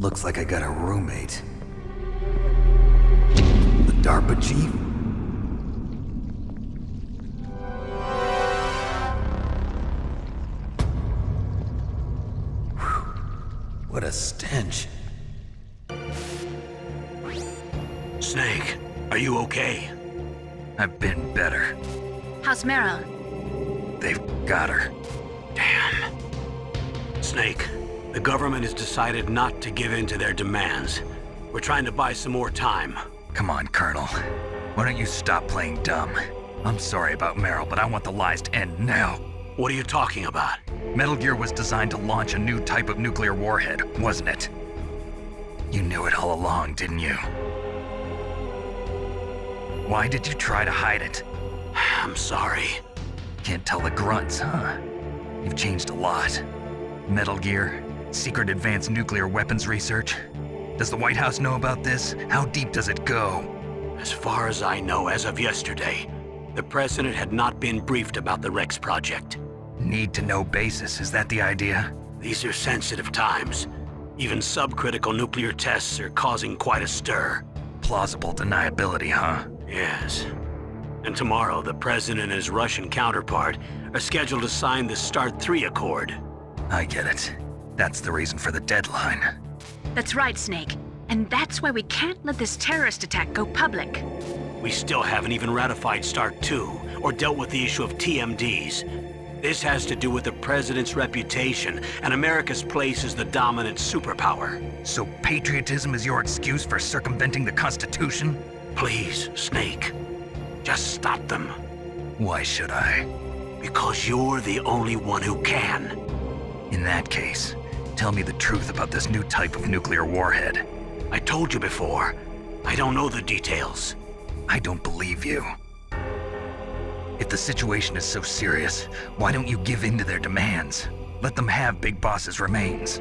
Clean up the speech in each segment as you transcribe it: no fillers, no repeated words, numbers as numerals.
Looks like I got a roommate. The DARPA chief? What a stench. Snake, are you okay? I've been better. How's Meryl? They've got her. Damn. Snake, the government has decided not to give in to their demands. We're trying to buy some more time. Come on, Colonel. Why don't you stop playing dumb? I'm sorry about Meryl, but I want the lies to end now. What are you talking about? Metal Gear was designed to launch a new type of nuclear warhead, wasn't it? You knew it all along, didn't you? Why did you try to hide it? I'm sorry. Can't tell the grunts, huh? You've changed a lot. Metal Gear, secret advanced nuclear weapons research. Does the White House know about this? How deep does it go? As far as I know, as of yesterday, the president had not been briefed about the Rex project. Need-to-know basis, is that the idea? These are sensitive times. Even subcritical nuclear tests are causing quite a stir. Plausible deniability, huh? Yes. And tomorrow, the president and his Russian counterpart are scheduled to sign the START 3 Accord. I get it. That's the reason for the deadline. That's right, Snake. And that's why we can't let this terrorist attack go public. We still haven't even ratified START 2 or dealt with the issue of TMDs. This has to do with the president's reputation and America's place as the dominant superpower. So patriotism is your excuse for circumventing the Constitution? Please, Snake, just stop them. Why should I? Because you're the only one who can. In that case, tell me the truth about this new type of nuclear warhead. I told you before, I don't know the details. I don't believe you. If the situation is so serious, why don't you give in to their demands? Let them have Big Boss's remains.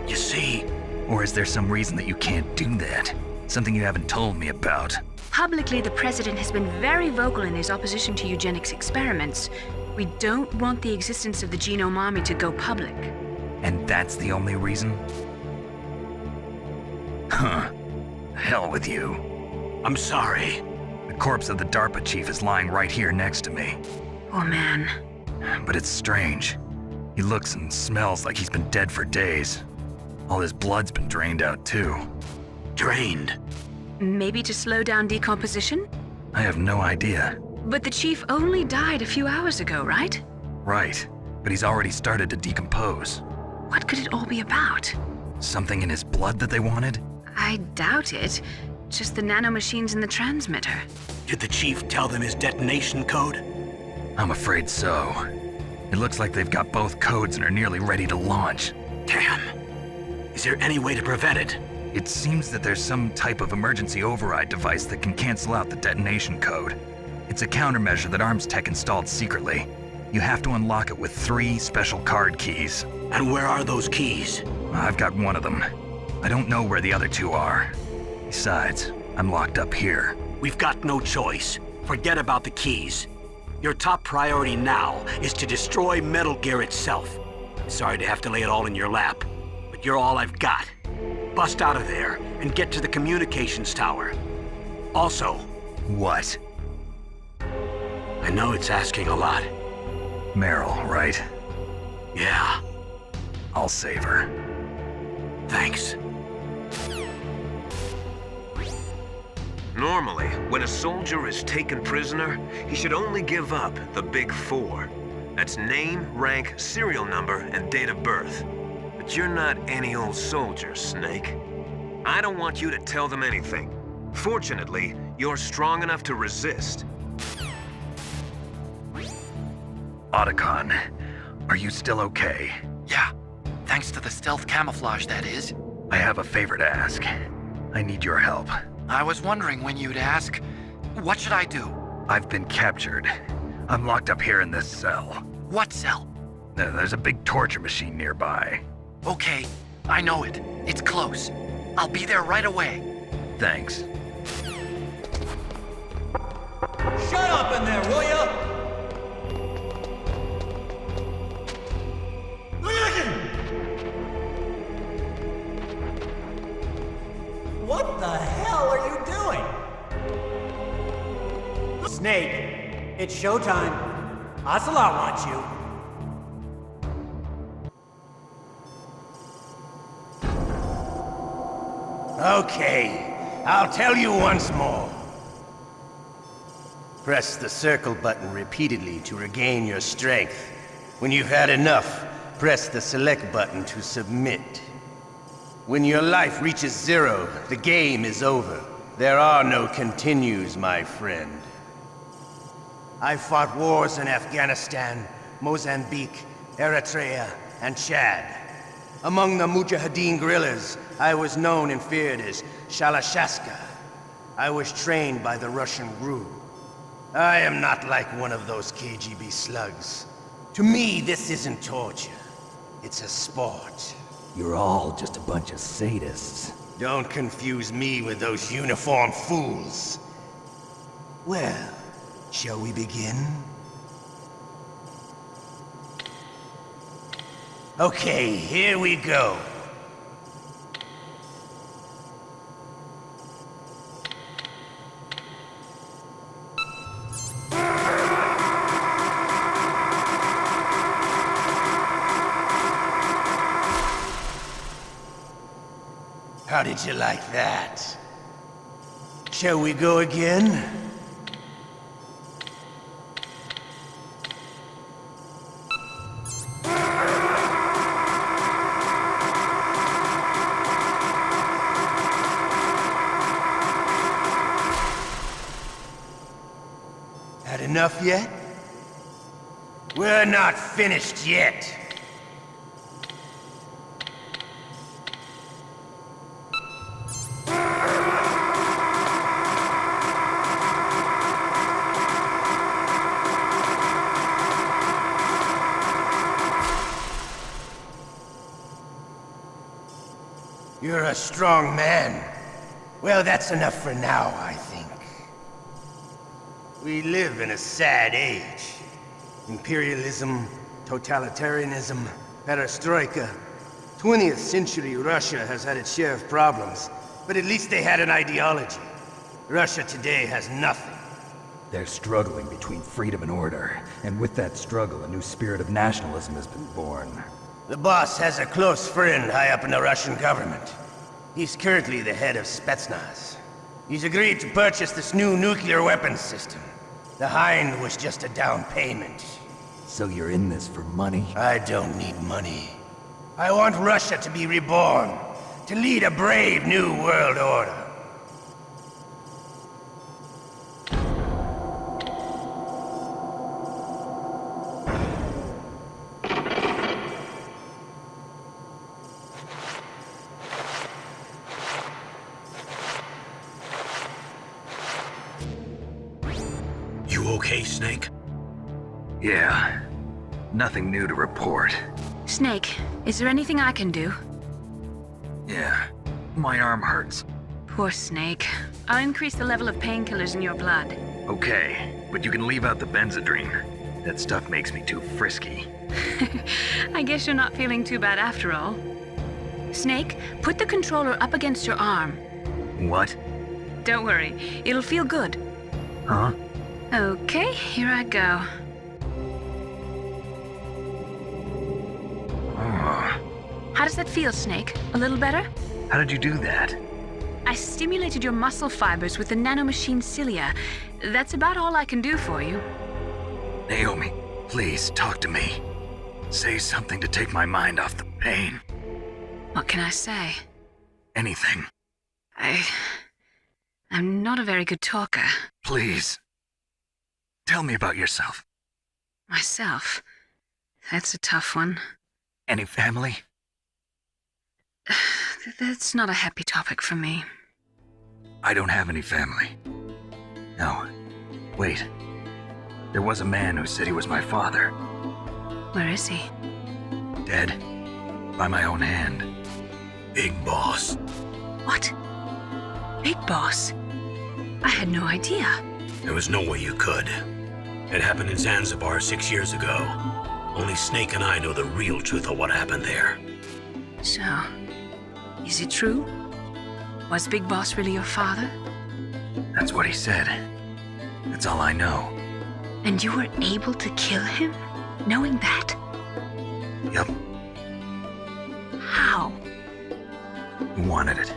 You see... Or is there some reason that you can't do that? Something you haven't told me about? Publicly, the president has been very vocal in his opposition to eugenics experiments. We don't want the existence of the Genome Army to go public. And that's the only reason? Huh. Hell with you. I'm sorry. The corpse of the DARPA chief is lying right here next to me. Oh man. But it's strange. He looks and smells like he's been dead for days. All his blood's been drained out too. Drained? Maybe to slow down decomposition? I have no idea. But the chief only died a few hours ago, right? Right, but he's already started to decompose. What could it all be about? Something in his blood that they wanted? I doubt it. Just the nanomachines in the transmitter. Did the chief tell them his detonation code? I'm afraid so. It looks like they've got both codes and are nearly ready to launch. Damn. Is there any way to prevent it? It seems that there's some type of emergency override device that can cancel out the detonation code. It's a countermeasure that Arms Tech installed secretly. You have to unlock it with 3 special card keys. And where are those keys? I've got one of them. I don't know where the other 2 are. Besides, I'm locked up here. We've got no choice. Forget about the keys. Your top priority now is to destroy Metal Gear itself. Sorry to have to lay it all in your lap, but you're all I've got. Bust out of there and get to the communications tower. Also... What? I know it's asking a lot. Meryl, right? Yeah. I'll save her. Thanks. Normally, when a soldier is taken prisoner, he should only give up the big 4. That's name, rank, serial number, and date of birth. But you're not any old soldier, Snake. I don't want you to tell them anything. Fortunately, you're strong enough to resist. Otacon, are you still okay? Yeah, thanks to the stealth camouflage, that is. I have a favor to ask. I need your help. I was wondering when you'd ask. What should I do? I've been captured. I'm locked up here in this cell. What cell? There's a big torture machine nearby. Okay, I know it. It's close. I'll be there right away. Thanks. Shut up in there, will ya? It's showtime. Ocelot wants you. Okay, I'll tell you once more. Press the circle button repeatedly to regain your strength. When you've had enough, press the select button to submit. When your life reaches 0, the game is over. There are no continues, my friend. I fought wars in Afghanistan, Mozambique, Eritrea, and Chad. Among the Mujahideen guerrillas, I was known and feared as Shalashaska. I was trained by the Russian GRU. I am not like one of those KGB slugs. To me, this isn't torture. It's a sport. You're all just a bunch of sadists. Don't confuse me with those uniformed fools. Well, shall we begin? Okay, here we go. How did you like that? Shall we go again? Had enough yet? We're not finished yet. You're a strong man. Well, that's enough for now, I think. We live in a sad age. Imperialism, totalitarianism, perestroika. 20th century Russia has had its share of problems, but at least they had an ideology. Russia today has nothing. They're struggling between freedom and order, and with that struggle, a new spirit of nationalism has been born. The boss has a close friend high up in the Russian government. He's currently the head of Spetsnaz. He's agreed to purchase this new nuclear weapons system. The Hind was just a down payment. So you're in this for money? I don't need money. I want Russia to be reborn, to lead a brave new world order. You okay, Snake? Yeah. Nothing new to report. Snake, is there anything I can do? Yeah. My arm hurts. Poor Snake. I'll increase the level of painkillers in your blood. Okay, but you can leave out the Benzedrine. That stuff makes me too frisky. I guess you're not feeling too bad after all. Snake, put the controller up against your arm. What? Don't worry, it'll feel good. Huh? Okay, here I go. Oh. How does that feel, Snake? A little better? How did you do that? I stimulated your muscle fibers with the nanomachine cilia. That's about all I can do for you. Naomi, please talk to me. Say something to take my mind off the pain. What can I say? Anything. I'm not a very good talker. Please. Tell me about yourself. Myself? That's a tough one. Any family? That's not a happy topic for me. I don't have any family. No. Wait. There was a man who said he was my father. Where is he? Dead. By my own hand. Big Boss. What? Big Boss? I had no idea. There was no way you could. It happened in Zanzibar 6 years ago. Only Snake and I know the real truth of what happened there. So, is it true? Was Big Boss really your father? That's what he said. That's all I know. And you were able to kill him, knowing that? Yep, How? he wanted it.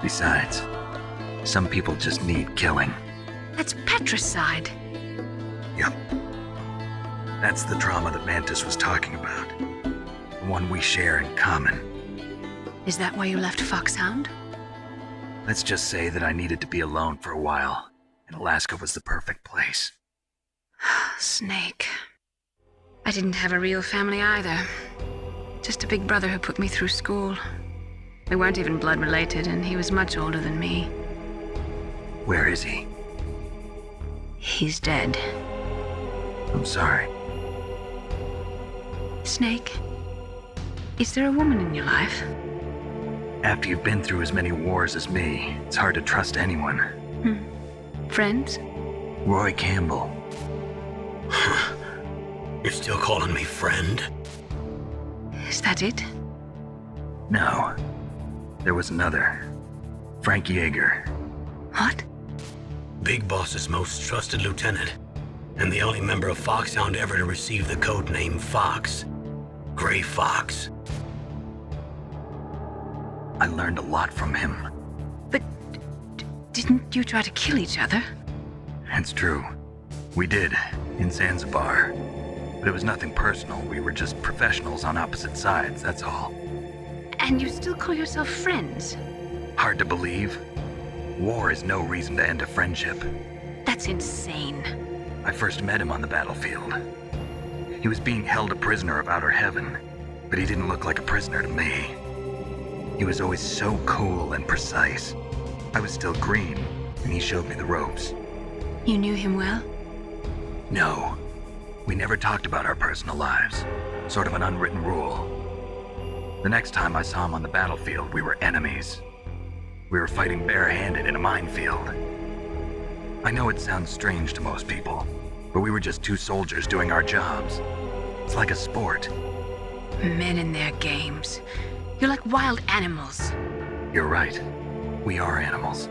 Besides, some people just need killing. That's patricide. Yep. That's the trauma that Mantis was talking about. The one we share in common. Is that why you left Foxhound? Let's just say that I needed to be alone for a while, and Alaska was the perfect place. Snake. I didn't have a real family either. Just a big brother who put me through school. We weren't even blood related, and he was much older than me. Where is he? He's dead. I'm sorry. Snake, is there a woman in your life? After you've been through as many wars as me, it's hard to trust anyone. Friends? Roy Campbell. You're still calling me friend? Is that it? No. There was another. Frank Yeager. What? Big Boss's most trusted lieutenant, and the only member of Foxhound ever to receive the code name Fox. Gray Fox. I learned a lot from him. But didn't you try to kill each other? It's true. We did, in Zanzibar. But it was nothing personal. We were just professionals on opposite sides, that's all. And you still call yourself friends? Hard to believe. War is no reason to end a friendship. That's insane. I first met him on the battlefield. He was being held a prisoner of outer heaven, but he didn't look like a prisoner to me. He was always so cool and precise. I was still green, and he showed me the ropes. You knew him well? No, we never talked about our personal lives. Sort of an unwritten rule. The next time I saw him on the battlefield, we were enemies. We were fighting barehanded in a minefield. I know it sounds strange to most people, but we were just two soldiers doing our jobs. It's like a sport. Men and their games. You're like wild animals. You're right. We are animals.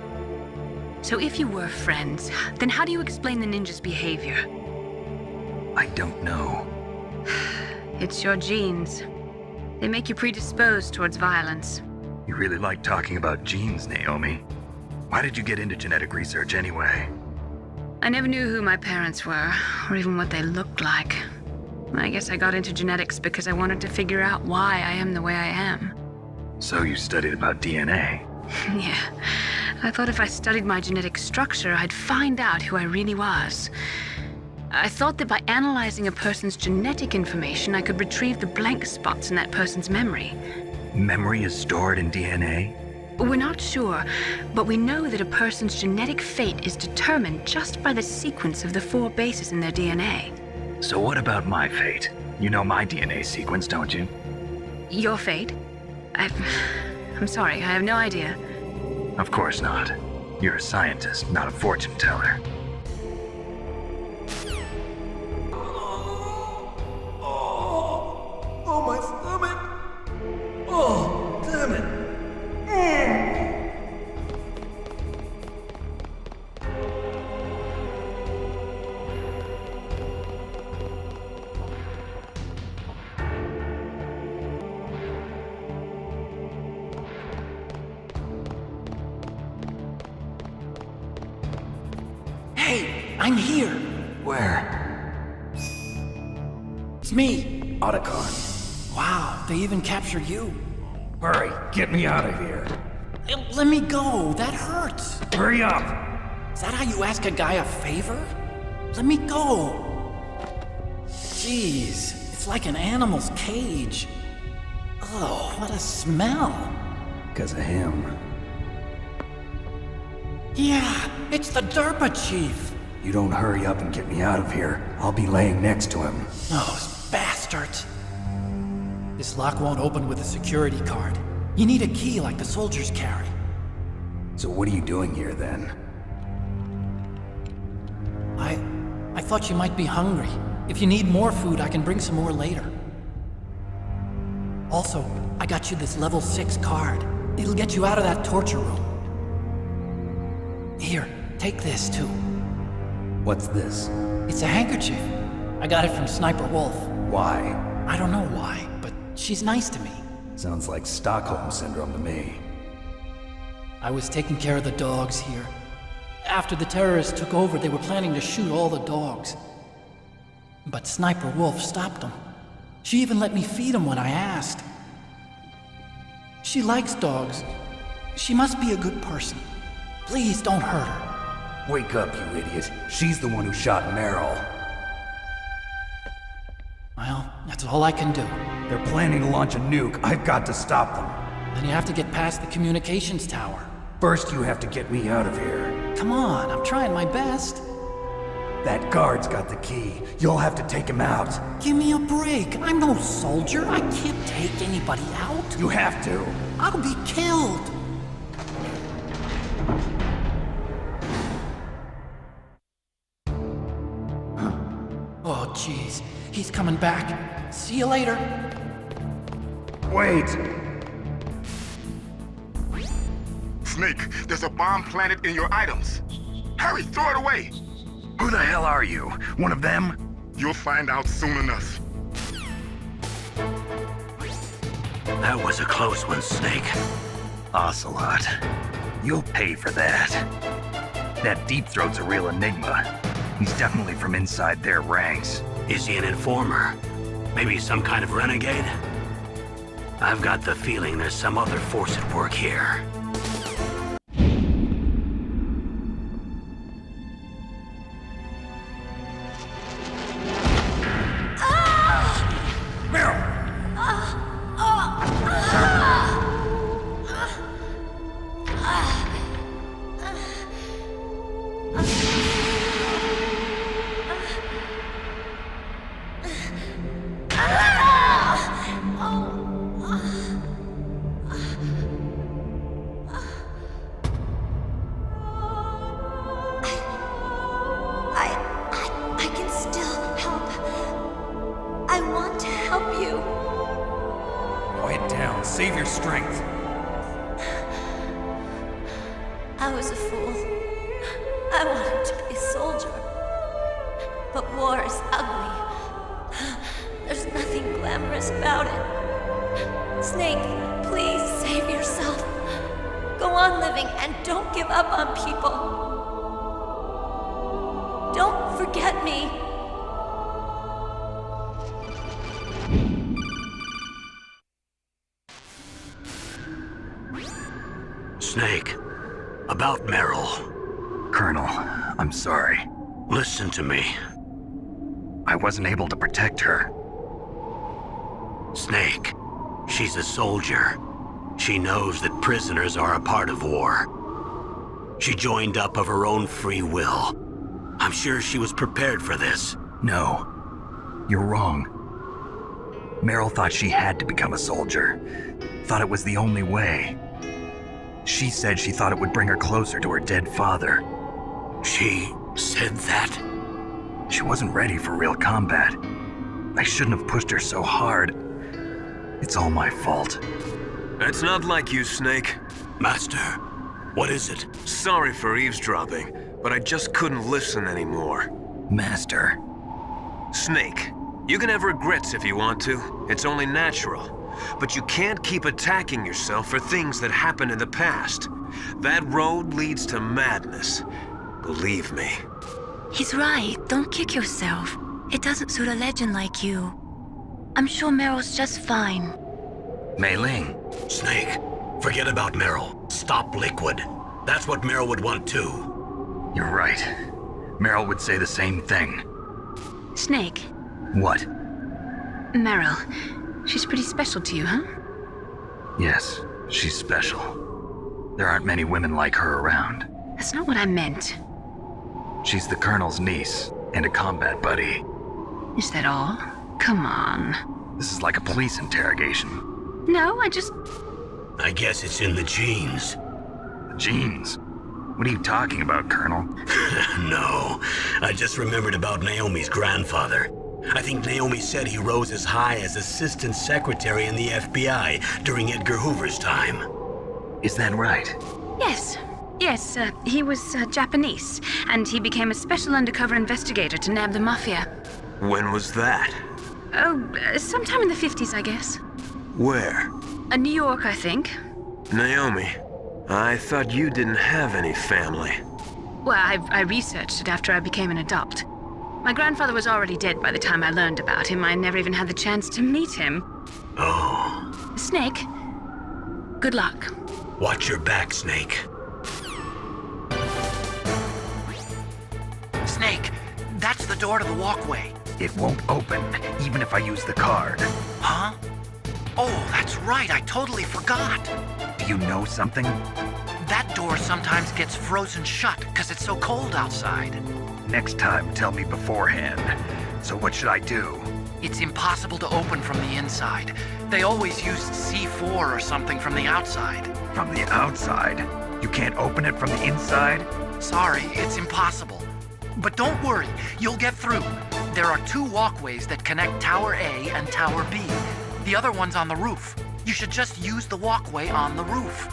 So if you were friends, then how do you explain the ninja's behavior? I don't know. It's your genes. They make you predisposed towards violence. You really like talking about genes, Naomi. Why did you get into genetic research anyway? I never knew who my parents were, or even what they looked like. I guess I got into genetics because I wanted to figure out why I am the way I am. So you studied about DNA? Yeah. I thought if I studied my genetic structure, I'd find out who I really was. I thought that by analyzing a person's genetic information, I could retrieve the blank spots in that person's memory. Memory is stored in DNA? We're not sure, but we know that a person's genetic fate is determined just by the sequence of the 4 bases in their DNA. So what about my fate? You know my DNA sequence, don't you? Your fate? I'm sorry, I have no idea. Of course not. You're a scientist, not a fortune teller. Oh, my stomach! Oh, damn it! Hey, I'm here! Where? It's me! Otacon. Wow, they even captured you. Hurry, get me out of here. Let me go, that hurts! Hurry up! Is that how you ask a guy a favor? Let me go! Jeez, it's like an animal's cage. Oh, what a smell! Because of him. Yeah, it's the Derpa Chief! You don't hurry up and get me out of here, I'll be laying next to him. Those bastards! This lock won't open with a security card. You need a key like the soldiers carry. So what are you doing here then? I thought you might be hungry. If you need more food, I can bring some more later. Also, I got you this level 6 card. It'll get you out of that torture room. Here, take this too. What's this? It's a handkerchief. I got it from Sniper Wolf. Why? I don't know why, but she's nice to me. Sounds like Stockholm Syndrome to me. I was taking care of the dogs here. After the terrorists took over, they were planning to shoot all the dogs. But Sniper Wolf stopped them. She even let me feed them when I asked. She likes dogs. She must be a good person. Please don't hurt her. Wake up, you idiot. She's the one who shot Meryl. Well, that's all I can do. They're planning to launch a nuke. I've got to stop them. Then you have to get past the communications tower. First, you have to get me out of here. Come on, I'm trying my best. That guard's got the key. You'll have to take him out. Give me a break. I'm no soldier. I can't take anybody out. You have to. I'll be killed. Oh, jeez. He's coming back. See you later. Wait! Snake, there's a bomb planted in your items. Hurry, throw it away. Who the hell are you? One of them? You'll find out soon enough. That was a close one, Snake. Ocelot. You'll pay for that. That Deep Throat's a real enigma. He's definitely from inside their ranks. Is he an informer? Maybe some kind of renegade? I've got the feeling there's some other force at work here. I can still help. I want to help you. Quiet down. Save your strength. I was a fool. I wanted to be a soldier. But war is ugly. There's nothing glamorous about it. Snake, please save yourself. Go on living and don't give up on people. Don't forget me. Snake, about Meryl. Colonel, I'm sorry. Listen to me. I wasn't able to protect her. Snake, she's a soldier. She knows that prisoners are a part of war. She joined up of her own free will. I'm sure she was prepared for this. No, you're wrong. Meryl thought she had to become a soldier. Thought it was the only way. She said she thought it would bring her closer to her dead father. She said that? She wasn't ready for real combat. I shouldn't have pushed her so hard. It's all my fault. That's not like you, Snake. Master, what is it? Sorry for eavesdropping, but I just couldn't listen anymore. Master. Snake, you can have regrets if you want to. It's only natural. But you can't keep attacking yourself for things that happened in the past. That road leads to madness. Believe me. He's right. Don't kick yourself. It doesn't suit a legend like you. I'm sure Meryl's just fine. Mei Ling. Snake, forget about Meryl. Stop Liquid. That's what Meryl would want too. You're right. Meryl would say the same thing. Snake, What? Meryl. She's pretty special to you, huh? Yes, she's special. There aren't many women like her around. That's not what I meant. She's the Colonel's niece and a combat buddy. Is that all? Come on. This is like a police interrogation. No, I guess it's in the genes. Genes? What are you talking about, Colonel? No, I just remembered about Naomi's grandfather. I think Naomi said he rose as high as assistant secretary in the FBI during Edgar Hoover's time. Is that right? Yes. Yes, he was Japanese, and he became a special undercover investigator to nab the mafia. When was that? Oh, sometime in the 50s, I guess. Where? New York, I think. Naomi, I thought you didn't have any family. Well, I researched it after I became an adult. My grandfather was already dead by the time I learned about him. I never even had the chance to meet him. Oh. Snake, good luck. Watch your back, Snake. Snake, that's the door to the walkway. It won't open, even if I use the card. Huh? Oh, that's right, I totally forgot. Do you know something? That door sometimes gets frozen shut because it's so cold outside. Next time, tell me beforehand. So what should I do? It's impossible to open from the inside. They always used C4 or something from the outside. From the outside? You can't open it from the inside? Sorry, it's impossible. But don't worry, you'll get through. There are 2 walkways that connect Tower A and Tower B. The other one's on the roof. You should just use the walkway on the roof.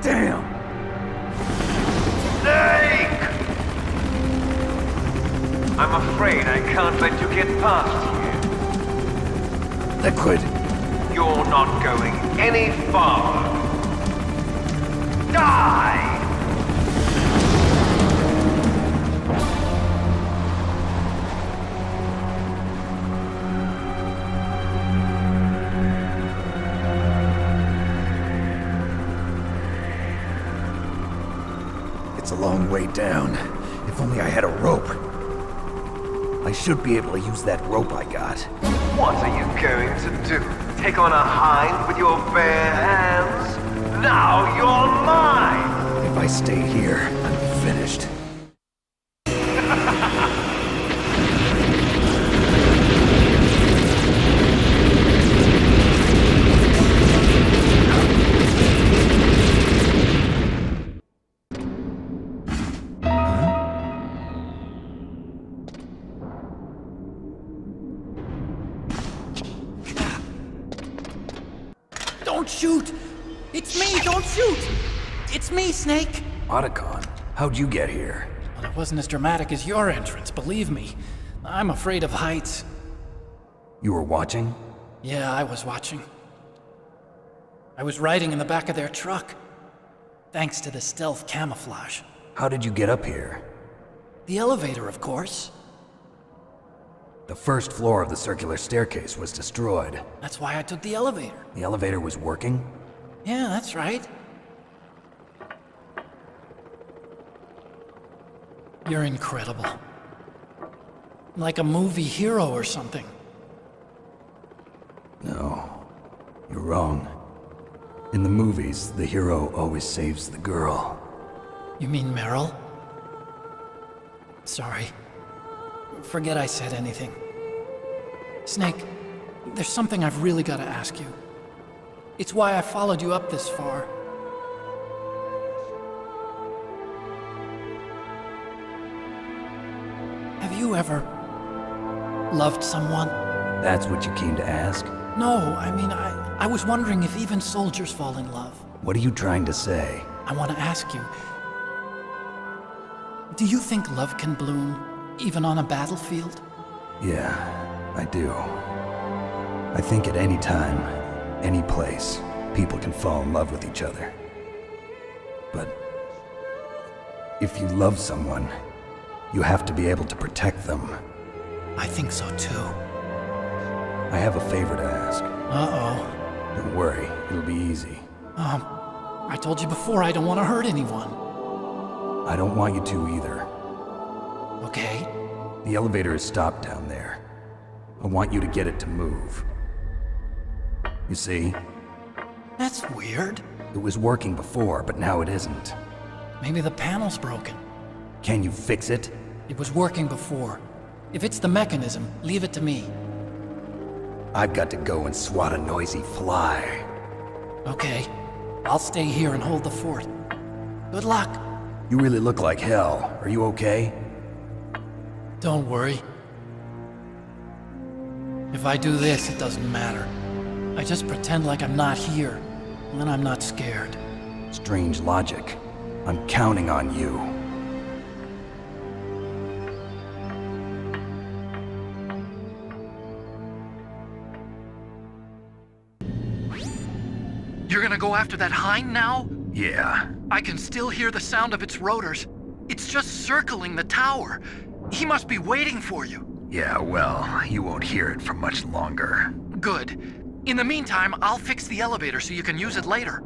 Damn! Snake! I'm afraid I can't let you get past here. Liquid! You're not going any farther. Die! It's a long way down. If only I had a rope. I should be able to use that rope I got. What are you going to do? Take on a hind with your bare hands? Now you're mine! If I stay here, I'm finished. Don't shoot! It's me, don't shoot! It's me, Snake! Otacon, how'd you get here? Well, it wasn't as dramatic as your entrance, believe me. I'm afraid of heights. You were watching? Yeah, I was watching. I was riding in the back of their truck. Thanks to the stealth camouflage. How did you get up here? The elevator, of course. The first floor of the circular staircase was destroyed. That's why I took the elevator. The elevator was working? Yeah, that's right. You're incredible. Like a movie hero or something. No, you're wrong. In the movies, the hero always saves the girl. You mean Meryl? Sorry. Forget I said anything. Snake, there's something I've really got to ask you. It's why I followed you up this far. Have you ever loved someone? That's what you came to ask? No, I mean, I was wondering if even soldiers fall in love. What are you trying to say? I want to ask you, do you think love can bloom even on a battlefield? Yeah, I do. I think at any time, any place, people can fall in love with each other. But if you love someone, you have to be able to protect them. I think so too. I have a favor to ask. Uh-oh. Don't worry, it'll be easy. I told you before I don't want to hurt anyone. I don't want you to either. Okay? The elevator is stopped down there. I want you to get it to move. You see? That's weird. It was working before, but now it isn't. Maybe the panel's broken. Can you fix it? It was working before. If it's the mechanism, leave it to me. I've got to go and swat a noisy fly. Okay. I'll stay here and hold the fort. Good luck. You really look like hell. Are you okay? Don't worry. If I do this, it doesn't matter. I just pretend like I'm not here, and then I'm not scared. Strange logic. I'm counting on you. You're gonna go after that hind now? Yeah. I can still hear the sound of its rotors. It's just circling the tower. He must be waiting for you. Yeah, well, you won't hear it for much longer. Good. In the meantime, I'll fix the elevator so you can use it later.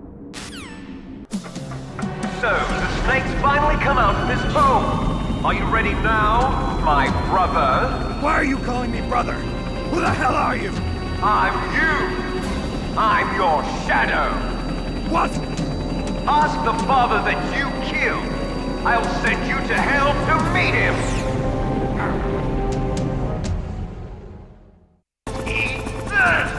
So, the snake's finally come out of his home. Are you ready now, my brother? Why are you calling me brother? Who the hell are you? I'm you. I'm your shadow. What? Ask the father that you killed. I'll send you to hell to meet him. Eat this!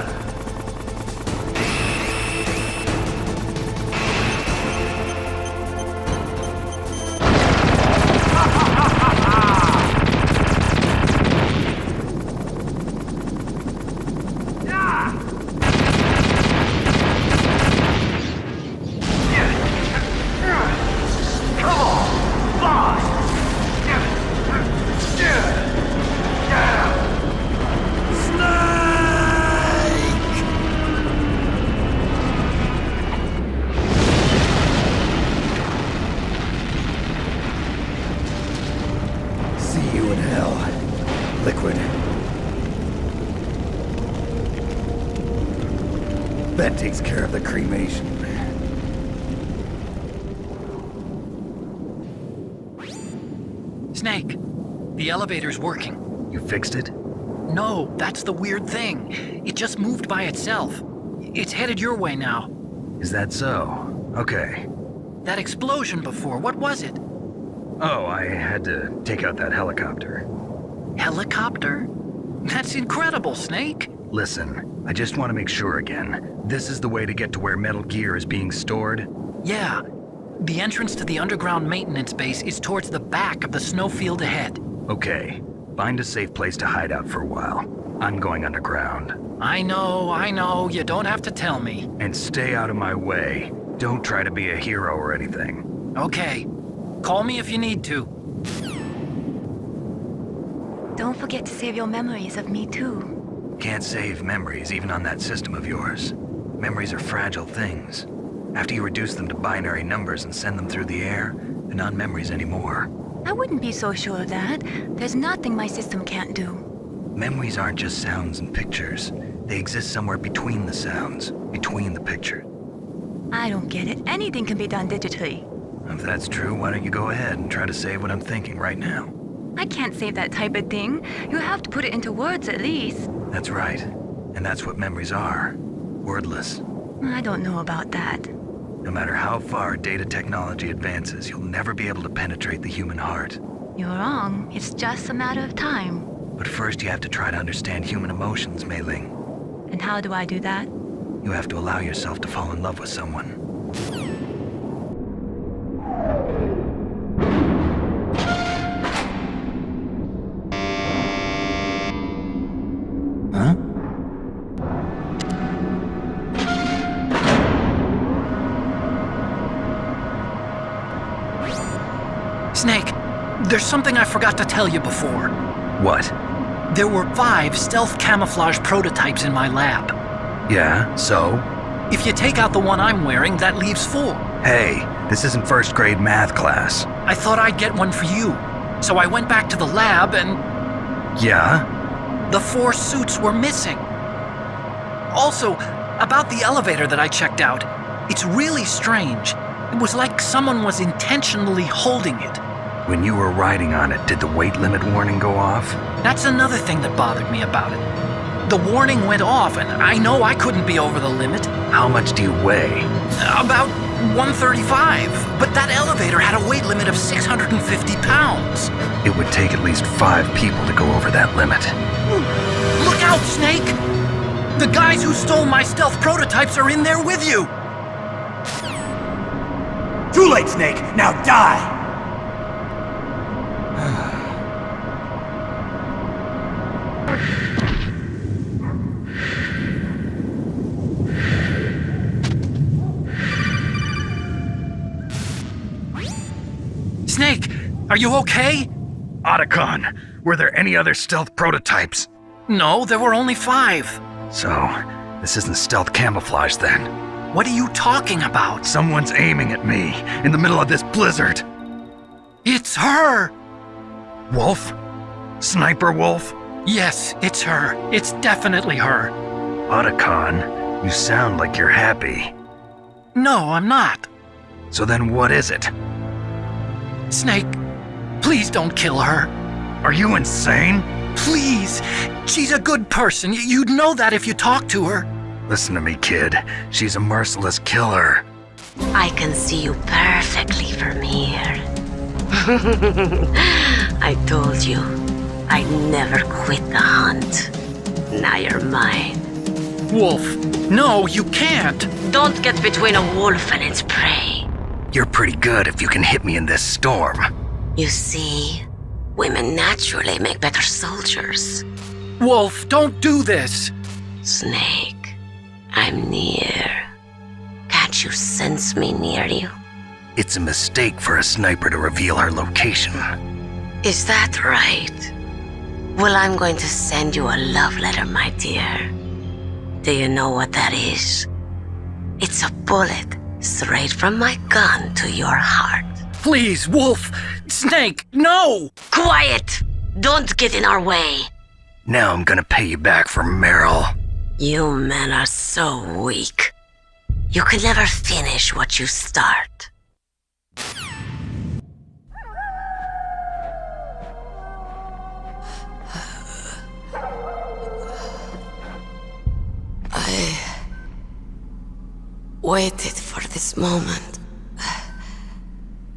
See you in hell, Liquid. That takes care of the cremation. Snake, the elevator's working. You fixed it? No, that's the weird thing. It just moved by itself. It's headed your way now. Is that so? Okay. That explosion before, what was it? Oh, I had to take out that helicopter. Helicopter? That's incredible, Snake. Listen, I just want to make sure again. This is the way to get to where Metal Gear is being stored? Yeah. The entrance to the underground maintenance base is towards the back of the snowfield ahead. Okay. Find a safe place to hide out for a while. I'm going underground. I know. You don't have to tell me. And stay out of my way. Don't try to be a hero or anything. Okay. Call me if you need to. Don't forget to save your memories of me, too. Can't save memories even on that system of yours. Memories are fragile things. After you reduce them to binary numbers and send them through the air, they're not memories anymore. I wouldn't be so sure of that. There's nothing my system can't do. Memories aren't just sounds and pictures. They exist somewhere between the sounds, between the pictures. I don't get it. Anything can be done digitally. If that's true, why don't you go ahead and try to save what I'm thinking right now? I can't save that type of thing. You have to put it into words at least. That's right. And that's what memories are. Wordless. I don't know about that. No matter how far data technology advances, you'll never be able to penetrate the human heart. You're wrong. It's just a matter of time. But first you have to try to understand human emotions, Mei Ling. And how do I do that? You have to allow yourself to fall in love with someone. Huh? Snake, there's something I forgot to tell you before. What? There were 5 stealth camouflage prototypes in my lab. Yeah, so? If you take out the one I'm wearing, that leaves 4. Hey, this isn't first grade math class. I thought I'd get one for you. So I went back to the lab and Yeah? the 4 suits were missing. Also, About the elevator that I checked out, it's really strange. It was like someone was intentionally holding it. When you were riding on it, did the weight limit warning go off? That's another thing that bothered me about it. The warning went off, and I know I couldn't be over the limit. How much do you weigh? About 135, but that elevator had a weight limit of 650 pounds. It would take at least 5 people to go over that limit. Look out, Snake! The guys who stole my stealth prototypes are in there with you! Too late, Snake! Now die! Snake, are you okay? Otacon, were there any other stealth prototypes? No, there were only 5. So, this isn't stealth camouflage then. What are you talking about? Someone's aiming at me, in the middle of this blizzard. It's her! Wolf? Sniper Wolf? Yes, it's her. It's definitely her. Otacon, you sound like you're happy. No, I'm not. So then what is it? Snake, please don't kill her. Are you insane? Please! She's a good person. You'd know that if you talked to her. Listen to me, kid. She's a merciless killer. I can see you perfectly from here. I told you, I'd never quit the hunt. Now you're mine. Wolf, no, you can't. Don't get between a wolf and its prey. You're pretty good if you can hit me in this storm. You see, women naturally make better soldiers. Wolf, don't do this. Snake, I'm near. Can't you sense me near you? It's a mistake for a sniper to reveal her location. Is that right? Well, I'm going to send you a love letter, my dear. Do you know what that is? It's a bullet straight from my gun to your heart. Please, Wolf! Snake, no! Quiet! Don't get in our way. Now I'm gonna pay you back for Meryl. You men are so weak. You can never finish what you start. I waited for this moment.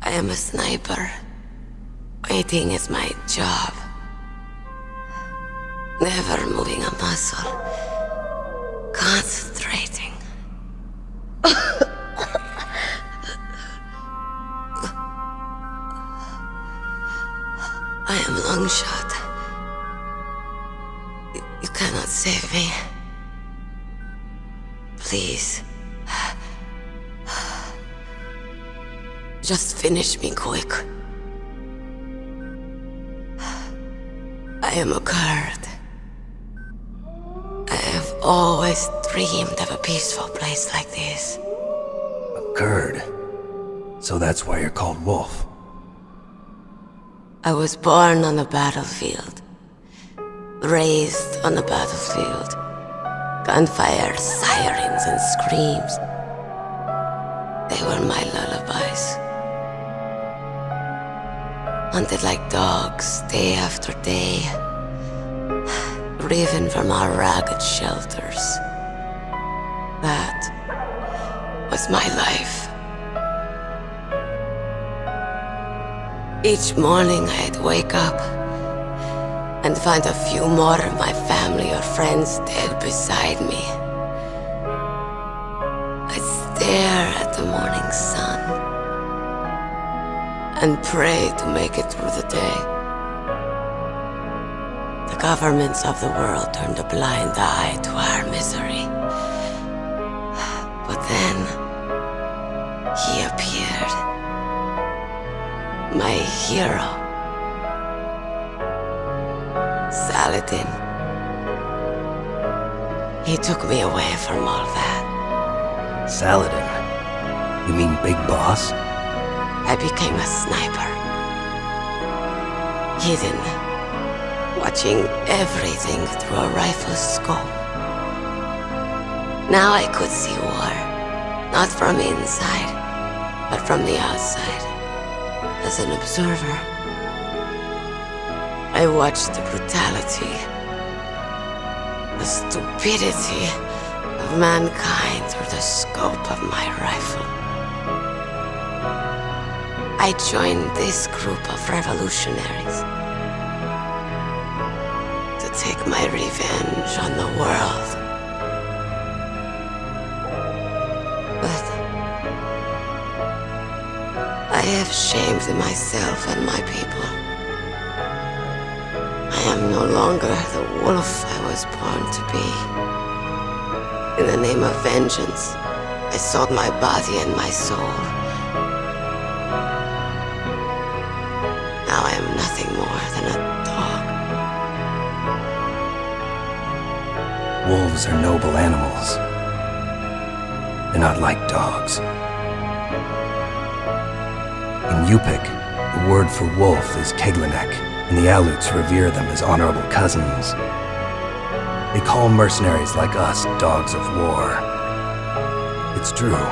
I am a sniper. Waiting is my job. Never moving a muscle. Concentrating. I am long shot. You cannot save me. Please. Just finish me quick. I am a Kurd. I have always dreamed of a peaceful place like this. A Kurd. So that's why you're called Wolf. I was born on the battlefield. Raised on the battlefield. Gunfire, sirens, and screams. They were my lullabies. Hunted like dogs, day after day. Driven from our ragged shelters. That was my life. Each morning I'd wake up and find a few more of my family or friends dead beside me. I'd stare at the morning sun and pray to make it through the day. The governments of the world turned a blind eye to our misery. But then, he appeared. My hero. Saladin. He took me away from all that. Saladin? You mean Big Boss? I became a sniper. Hidden, watching everything through a rifle's scope. Now I could see war, not from inside, but from the outside, as an observer. I watched the brutality, the stupidity of mankind through the scope of my rifle. I joined this group of revolutionaries to take my revenge on the world. But I have shamed myself and my people. I am no longer the wolf I was born to be. In the name of vengeance, I sold my body and my soul. Now I am nothing more than a dog. Wolves are noble animals. They're not like dogs. In Yupik, the word for wolf is Keglenek, and the Aleuts revere them as honorable cousins. They call mercenaries like us dogs of war. It's true,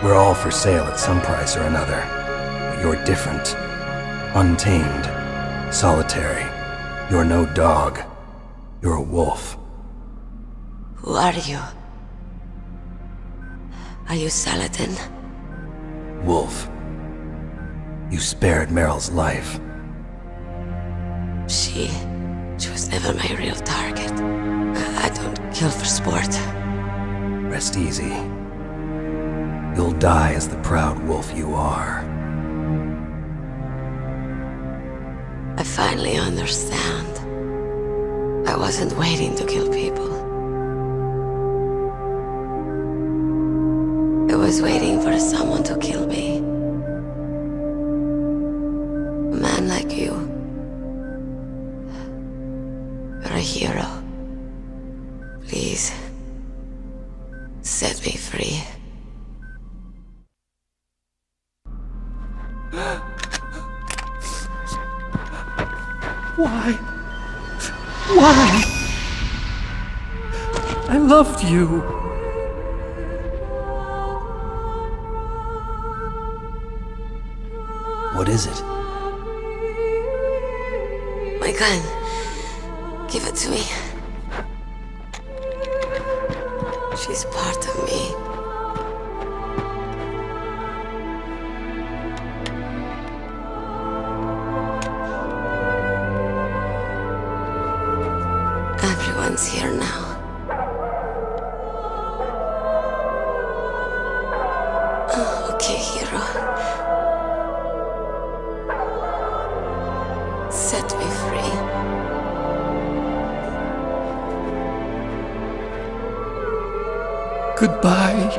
we're all for sale at some price or another, but you're different. Untamed, solitary. You're no dog. You're a wolf. Who are you? Are you Saladin? Wolf. You spared Meryl's life. She was never my real target. I don't kill for sport. Rest easy. You'll die as the proud wolf you are. I finally understand. I wasn't waiting to kill people. I was waiting for someone to kill me. A man like you. You're a hero. Please, set me free. Why? Why? I loved you. What is it? My gun. Give it to me. She's part of me. Everyone's here now. Okay, hero. Set me free. Goodbye.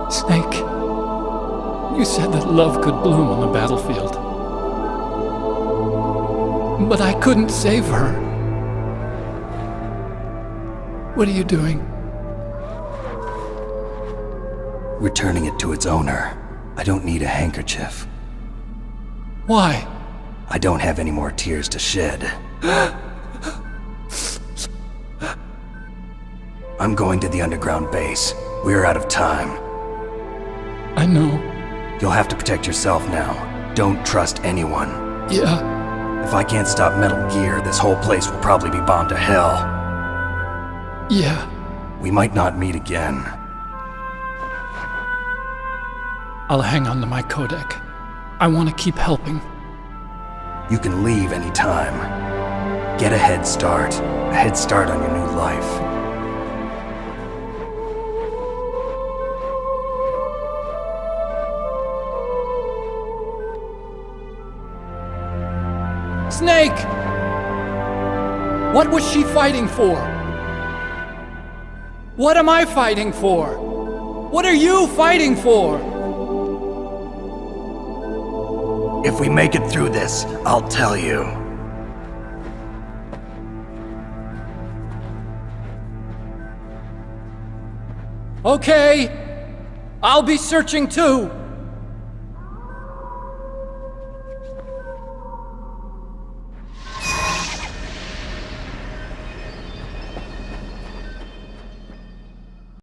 Snake, you said that love could bloom on the battlefield. But I couldn't save her. What are you doing? Returning it to its owner. I don't need a handkerchief. Why? I don't have any more tears to shed. I'm going to the underground base. We're out of time. I know. You'll have to protect yourself now. Don't trust anyone. Yeah. If I can't stop Metal Gear, this whole place will probably be bombed to hell. Yeah. We might not meet again. I'll hang on to my codec. I want to keep helping. You can leave anytime. Get a head start. A head start on your new life. Snake! What was she fighting for? What am I fighting for? What are you fighting for? If we make it through this, I'll tell you. Okay. I'll be searching too!